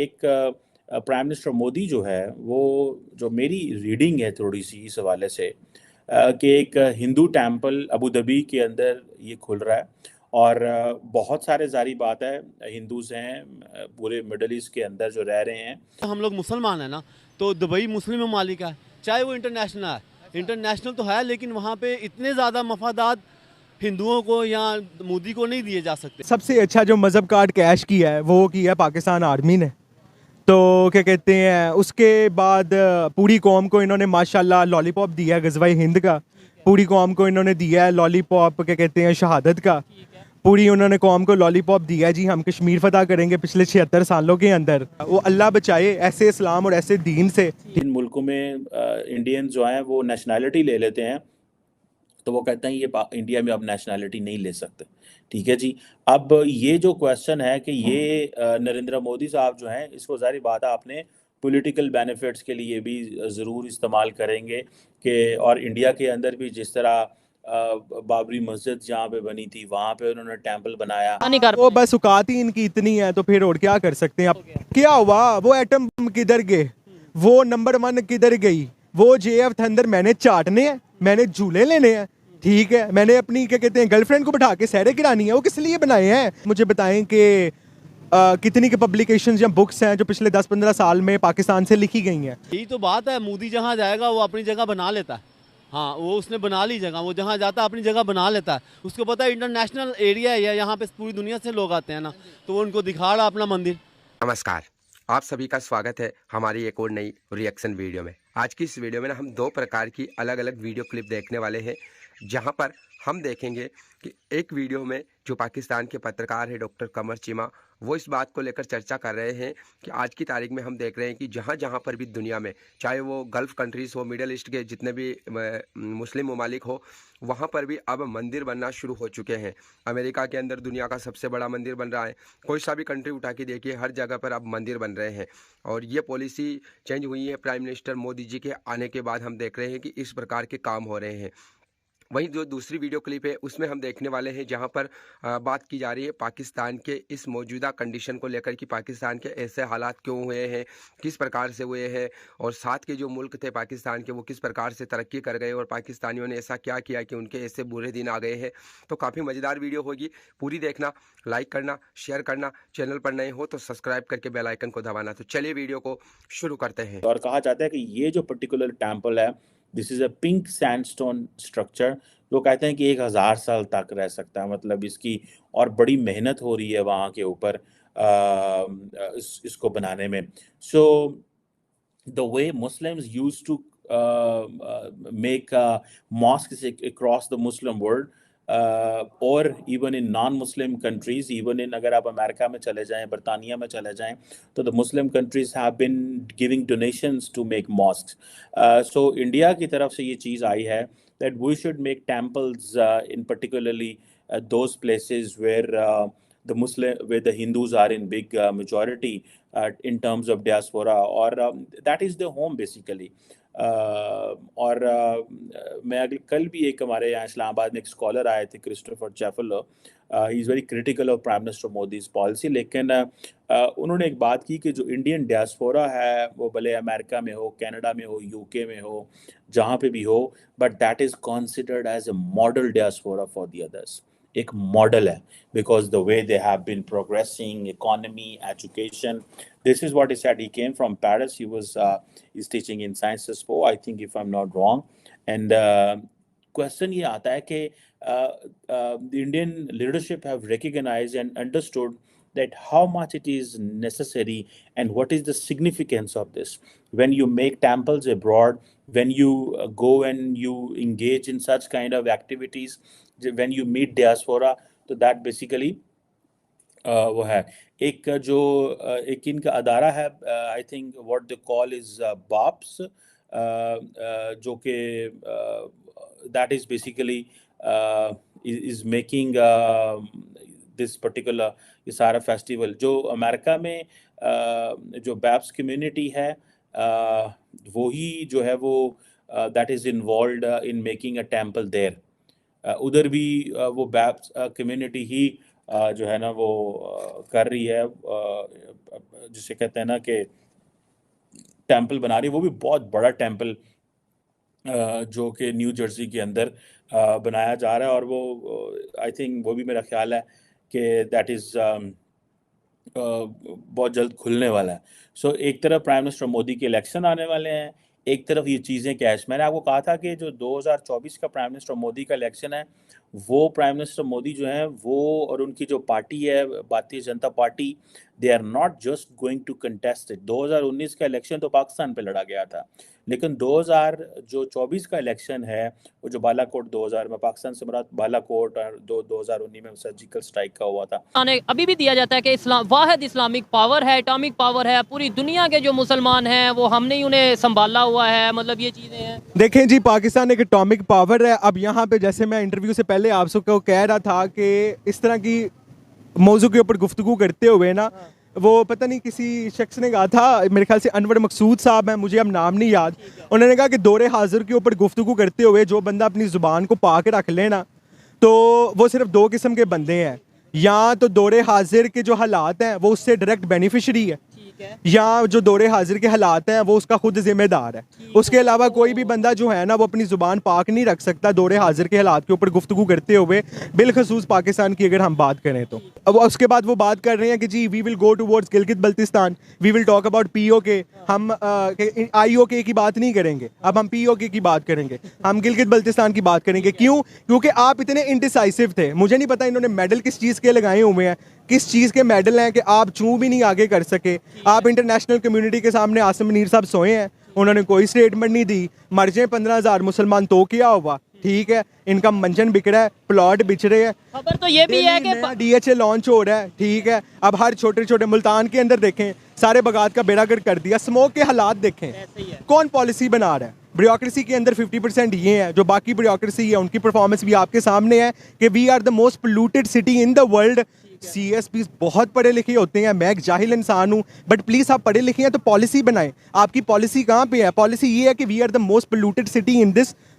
एक prime minister Modi जो है वो, जो मेरी रीडिंग है थोड़ी सी इस हवाले से, कि एक हिंदू टेम्पल अबू धाबी के अंदर ये खुल रहा है। और बहुत सारे, जारी बात है, हिंदूज हैं पूरे मिडल ईस्ट के अंदर जो रह रहे हैं। हम लोग मुसलमान हैं ना, तो दुबई मुस्लिम ममालिक है, चाहे वो इंटरनेशनल है, इंटरनेशनल तो है, लेकिन वहाँ पे इतने ज़्यादा मफादात हिंदुओं को या मोदी को नहीं दिए जा सकते। सबसे अच्छा जो मज़हब कार्ड कैश किया है वो किया पाकिस्तान आर्मी ने। तो क्या कहते हैं, उसके बाद पूरी कौम को इन्होंने माशाल्लाह लॉलीपॉप दिया है गज़वा हिंद का। पूरी कौम को इन्होंने दिया है लॉलीपॉप, क्या कहते हैं, शहादत का। पूरी उन्होंने कौम को लॉलीपॉप दिया है जी, हम कश्मीर फतह करेंगे पिछले 76 सालों के अंदर। वो अल्लाह बचाए ऐसे इस्लाम और ऐसे दीन से। इन मुल्कों में इंडियन जो हैं वो नेशनैलिटी ले लेते हैं, तो वो कहते हैं ये इंडिया में अब नेशनैलिटी नहीं ले सकते। ठीक है जी। अब ये जो क्वेश्चन है कि ये नरेंद्र मोदी साहब जो हैं, इसको ज़ाहिर बात है आपने पॉलिटिकल बेनिफिट्स के लिए भी ज़रूर इस्तेमाल करेंगे। कि और इंडिया के अंदर भी जिस तरह बाबरी मस्जिद जहाँ पे बनी थी वहाँ पे उन्होंने टेम्पल बनाया। वो बस औकात ही इनकी इतनी है, तो फिर और क्या कर सकते हैं। अब क्या हुआ, वो एटम बम किधर गए, वो नंबर 1 किधर गई, वो JF थंडर मैंने चाटने हैं, मैंने झूले लेने हैं, ठीक है, मैंने अपनी क्या कहते हैं गर्लफ्रेंड को बिठा के सैरे गिरानी है। वो किस लिए बनाए हैं मुझे बताएं कि कितनी के पब्लिकेशंस या बुक्स हैं जो पिछले 10-15 साल में पाकिस्तान से लिखी गई हैं। यही तो बात है, मोदी जहाँ जाएगा वो अपनी जगह बना लेता है। हाँ, वो उसने बना ली जगह, वो जहाँ जाता है अपनी जगह बना लेता है। उसको पता है इंटरनेशनल एरिया है, यहाँ पे पूरी दुनिया से लोग आते हैं ना, तो वो उनको दिखा रहा अपना मंदिर। नमस्कार, आप सभी का स्वागत है हमारी एक और नई रिएक्शन वीडियो में। आज की इस वीडियो में ना हम 2 प्रकार की अलग अलग वीडियो क्लिप देखने वाले हैं, जहां पर हम देखेंगे कि एक वीडियो में जो पाकिस्तान के पत्रकार है डॉक्टर कमर चीमा, वो इस बात को लेकर चर्चा कर रहे हैं कि आज की तारीख में हम देख रहे हैं कि जहां जहां पर भी दुनिया में, चाहे वो गल्फ़ कंट्रीज़ हो, मिडल ईस्ट के जितने भी मुस्लिम ममालिक हो, वहां पर भी अब मंदिर बनना शुरू हो चुके हैं। अमेरिका के अंदर दुनिया का सबसे बड़ा मंदिर बन रहा है। कोई सा भी कंट्री उठा के देखिए, हर जगह पर अब मंदिर बन रहे हैं। और ये पॉलिसी चेंज हुई है प्राइम मिनिस्टर मोदी जी के आने के बाद। हम देख रहे हैं कि इस प्रकार के काम हो रहे हैं। वहीं जो दूसरी वीडियो क्लिप है उसमें हम देखने वाले हैं जहां पर बात की जा रही है पाकिस्तान के इस मौजूदा कंडीशन को लेकर कि पाकिस्तान के ऐसे हालात क्यों हुए हैं, किस प्रकार से हुए हैं, और साथ के जो मुल्क थे पाकिस्तान के वो किस प्रकार से तरक्की कर गए और पाकिस्तानियों ने ऐसा क्या किया कि उनके ऐसे बुरे दिन आ गए हैं। तो काफ़ी मज़ेदार वीडियो होगी, पूरी देखना, लाइक करना, शेयर करना, चैनल पर नए हो तो सब्सक्राइब करके बेल आइकन को दबाना। तो चलिए वीडियो को शुरू करते हैं। और कहा जाता है कि ये जो पर्टिकुलर टेम्पल है, this is a pink sandstone structure, जो कहते हैं कि 1000 साल तक रह सकता है। मतलब इसकी और बड़ी मेहनत हो रही है वहाँ के ऊपर इसको बनाने में। सो the way Muslims used to make mosques across the Muslim world, or even in non-Muslim countries, even in अगर आप अमेरिका में चले जाएं, बरतानिया में चले जाएं, तो the Muslim countries have been giving donations to make mosques. So India की तरफ से ये चीज़ आई है that we should make temples in particularly those places where where the Hindus are in big majority in terms of diaspora, or that is the home basically. और मैं कल भी एक हमारे यहाँ इस्लामाबाद में एक स्कॉलर आए थे, Christopher Jaffrelot. He is very critical of prime minister Modi's policy, लेकिन उन्होंने एक बात की कि जो इंडियन डियास्पोरा है वो भले अमेरिका में हो, कनाडा में हो, यूके में हो, जहाँ पे भी हो, but that is considered as a model diaspora for the others. एक मॉडल है, because the way they have been progressing, economy, education. This is what he said. He came from Paris. He's teaching in Sciences Po, I think, if I'm not wrong. And question ये आता है कि the Indian leadership have recognized and understood that how much it is necessary and what is the significance of this. When you make temples abroad, when you go and you engage in such kind of activities, when you meet diaspora, so that basically वो है एक जो एक इनका अदारा है, I think what they call is BAPS, जो कि that is basically is making this particular, ये सारा फेस्टिवल जो अमेरिका में जो बैप्स कम्युनिटी है, वही जो है वो that is involve in making a temple there. उधर भी वो बैप्स कम्युनिटी ही जो है ना वो कर रही है जिसे कहते हैं ना कि टेम्पल बना रही है, वो भी बहुत बड़ा टेम्पल जो कि न्यू जर्सी के अंदर बनाया जा रहा है, और वो आई थिंक वो भी मेरा ख्याल है कि दैट इज़ बहुत जल्द खुलने वाला है। सो एक तरफ प्राइम मिनिस्टर मोदी के इलेक्शन आने वाले हैं, एक तरफ ये चीज़ें कैश। मैंने आपको कहा था कि जो 2024 का प्राइम मिनिस्टर मोदी का इलेक्शन है, वो प्राइम मिनिस्टर मोदी जो हैं वो और उनकी जो पार्टी है Bharatiya Janata party, they are not just going to contest it. 2019 का इलेक्शन तो पाकिस्तान पे लड़ा गया था, लेकिन 2024 का इलेक्शन है, वो जो बालाकोट 2000 में, पाकिस्तान से मुराद बालाकोट, और 2019 में सर्जिकल स्ट्राइक का हुआ था। अभी भी दिया जाता है कि इस्लाम वाहिद इस्लामिक पावर है, एटॉमिक पावर है, पूरी दुनिया के जो मुसलमान हैं वो हमने ही उन्हें संभाला हुआ है, मतलब ये चीज़ें हैं। देखें जी, पाकिस्तान एक एटॉमिक पावर है। अब यहाँ पे जैसे मैं इंटरव्यू से पहले आप सबको कह रहा था कि इस तरह की मौजू के ऊपर गुफ्तगू करते हुए ना, वो पता नहीं किसी शख्स ने कहा था, मेरे ख्याल से अनवर मकसूद साहब हैं, मुझे अब नाम नहीं याद, उन्होंने कहा कि दौरे हाजिर के ऊपर गुफ्तगू करते हुए जो बंदा अपनी ज़ुबान को पाक रख लेना, तो वो सिर्फ दो किस्म के बंदे हैं, या तो दौरे हाजिर के जो हालात हैं वो उससे डायरेक्ट बेनिफिशरी है, या जो दौरे हाजिर के हालात हैं वो उसका खुद जिम्मेदार है। उसके अलावा कोई भी बंदा जो है ना वो अपनी ज़ुबान पाक नहीं रख सकता दौरे हाजिर के हालात के ऊपर गुफ्तगू करते हुए, बिलखसूस पाकिस्तान की अगर हम बात करें तो। अब उसके बाद वो बात कर रहे हैं कि जी we will go towards Gilgit Baltistan, we will talk about POK। हम IOK की बात नहीं करेंगे, अब हम POK की बात करेंगे, हम गिलगित बल्तिस्तान की बात करेंगे। क्यों? क्योंकि आप इतने इंडिसाइसिव थे। मुझे नहीं पता इन्होंने मेडल किस चीज़ के लगाए हुए हैं, किस चीज़ के मेडल हैं कि आप चूं भी नहीं आगे कर सके। आप इंटरनेशनल कम्युनिटी के सामने आसिम मुनीर साहब सोए हैं, उन्होंने कोई स्टेटमेंट नहीं दी। मर जाए 15,000 मुसलमान तो क्या हुआ, ठीक है, इनका मंजन बिक रहा है, प्लॉट बिच रहे हैं। खबर तो ये भी है कि DHA लॉन्च हो रहा है, ठीक है। अब हर छोटे छोटे मुल्तान के अंदर देखें, सारे बगात का बेड़ा गर्क कर दिया। स्मोक के हालात देखें, कौन पॉलिसी बना रहा है। ब्यूरोक्रेसी के अंदर 50% ये है, जो बाकी ब्यूरोक्रेसी है उनकी परफॉर्मेंस भी आपके सामने है कि we are the most polluted city in the world. CSPs बहुत पढ़े लिखे होते हैं, मैं एक जाहिल इंसान हूँ, बट प्लीज़ आप पढ़े लिखे हैं तो पॉलिसी बनाएं। आपकी पॉलिसी कहाँ पे है? पॉलिसी ये है कि we are the most polluted city in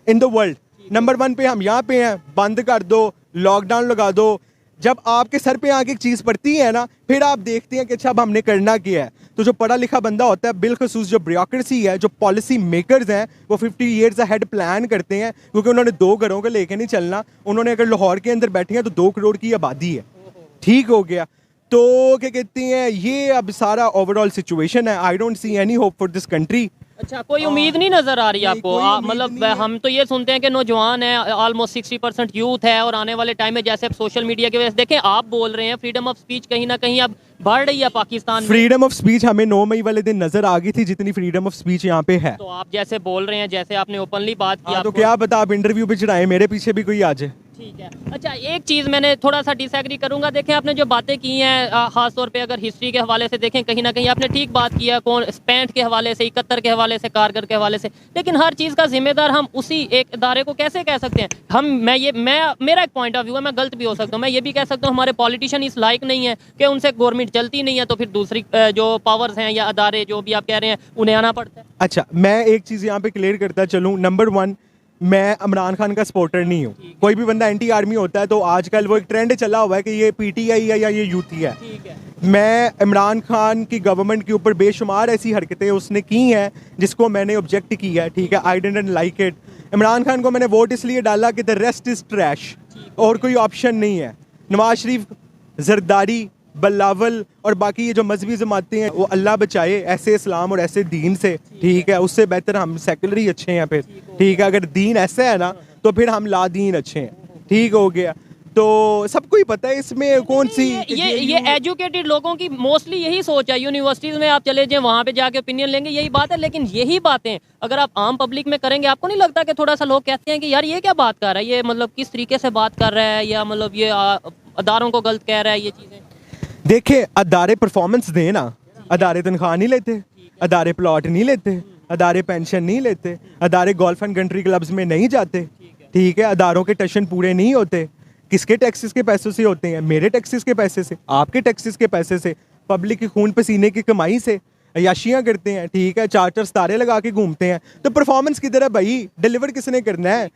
the world. Number 1 पे हम यहाँ पे हैं, बंद कर दो, लॉकडाउन लगा दो। जब आपके सर पे आके एक चीज़ पड़ती है ना, फिर आप देखते हैं कि अच्छा अब हमने करना क्या है। तो जो पढ़ा लिखा बंदा होता है, बिलखसूस जो ब्यूरोक्रेसी है, जो पॉलिसी मेकर्स हैं, वो 50 ईयर्स अहेड प्लान करते हैं, क्योंकि उन्होंने 2 घरों को लेके नहीं चलना। उन्होंने अगर लाहौर के अंदर बैठे हैं तो 2 करोड़ की आबादी है, ठीक हो गया। तो क्या कहते हैं, ये अब सारा ओवरऑल सिचुएशन है। I don't see any hope for this country. अच्छा, कोई उम्मीद नहीं नजर आ रही आपको? मतलब हम तो ये सुनते हैं कि नौजवान है, ऑलमोस्ट 60% यूथ है, और आने वाले टाइम में जैसे सोशल मीडिया की वजह से देखें, आप बोल रहे हैं फ्रीडम ऑफ स्पीच कहीं ना कहीं अब बढ़ रही है पाकिस्तान में। फ्रीडम ऑफ स्पीच हमें 9 मई वाले दिन नजर आ गई थी जितनी फ्रीडम ऑफ स्पीच यहाँ पे है। तो आप जैसे बोल रहे हैं, जैसे आपने ओपनली बात की, तो क्या पता आप इंटरव्यू पे चढ़ाए, मेरे पीछे भी कोई आ जाए। ठीक है। अच्छा, एक चीज़ मैंने थोड़ा सा डिसएग्री करूंगा। देखें, आपने जो बातें की हैं, खास तौर पे अगर हिस्ट्री के हवाले से देखें, कहीं ना कहीं आपने ठीक बात किया, कौन 65 के हवाले से, 71 के हवाले से, कारगिल के हवाले से, लेकिन हर चीज़ का जिम्मेदार हम उसी एक इदारे को कैसे कह सकते हैं? मेरा एक पॉइंट ऑफ व्यू है, मैं गलत भी हो सकता हूँ। मैं ये भी कह सकता हूँ हमारे पॉलिटिशियन इस लायक नहीं है कि उनसे गवर्नमेंट चलती नहीं है, तो फिर दूसरी जो पावर्स हैं या अदारे जो भी आप कह रहे हैं उन्हें आना पड़ता है। अच्छा, मैं एक चीज़ यहाँ पे क्लियर करता चलूँ। नंबर 1, मैं इमरान खान का सपोर्टर नहीं हूँ। कोई भी बंदा एंटी आर्मी होता है तो आजकल वो एक ट्रेंड चला हुआ है कि ये PTI है या ये यूथी है। मैं इमरान खान की गवर्नमेंट के ऊपर बेशुमार ऐसी हरकतें उसने की हैं जिसको मैंने ऑब्जेक्ट किया है, ठीक है। I didn't like it. Imran Khan को मैंने वोट इसलिए डाला कि द रेस्ट इज ट्रैश, और कोई ऑप्शन नहीं है। नवाज शरीफ, जरदारी, बिलावल और बाकी ये जो मजहबी जमातें हैं, वो अल्लाह बचाए ऐसे इस्लाम और ऐसे दीन से, ठीक है। उससे बेहतर हम सेकुलर ही अच्छे हैं फिर, ठीक है। अगर दीन ऐसा है ना तो फिर हम ला दीन अच्छे हैं, ठीक हो गया। तो सबको ही पता है इसमें कौन सी ये एजुकेटेड लोगों की मोस्टली यही सोच है। यूनिवर्सिटीज़ में आप चले जाएं, वहाँ पे जाके ओपिनियन लेंगे, यही बात है। लेकिन यही बातें अगर आप आम पब्लिक में करेंगे, आपको नहीं लगता कि थोड़ा सा लोग कहते हैं कि यार ये क्या बात कर रहा है, ये मतलब किस तरीके से बात कर रहा है, या मतलब ये अदारों को गलत कह रहा है, ये चीज़ें? देखे, अदारे परफॉर्मेंस दें ना, अदारे तनख्वाह नहीं लेते, अदारे प्लॉट नहीं लेते, अदारे पेंशन नहीं लेते, अदारे गोल्फ एंड कंट्री क्लब्स में नहीं जाते, ठीक है। अदारों के टशन पूरे नहीं होते। किसके टैक्सेस के पैसों से होते हैं? मेरे टैक्सेस के पैसे से, आपके टैक्सेस के पैसे से, पब्लिक की खून पसीने की कमाई से अयाशियाँ करते हैं, ठीक है। 4 सितारे लगा के घूमते हैं। तो परफॉर्मेंस किधर है भाई? डिलीवर किसने करना है?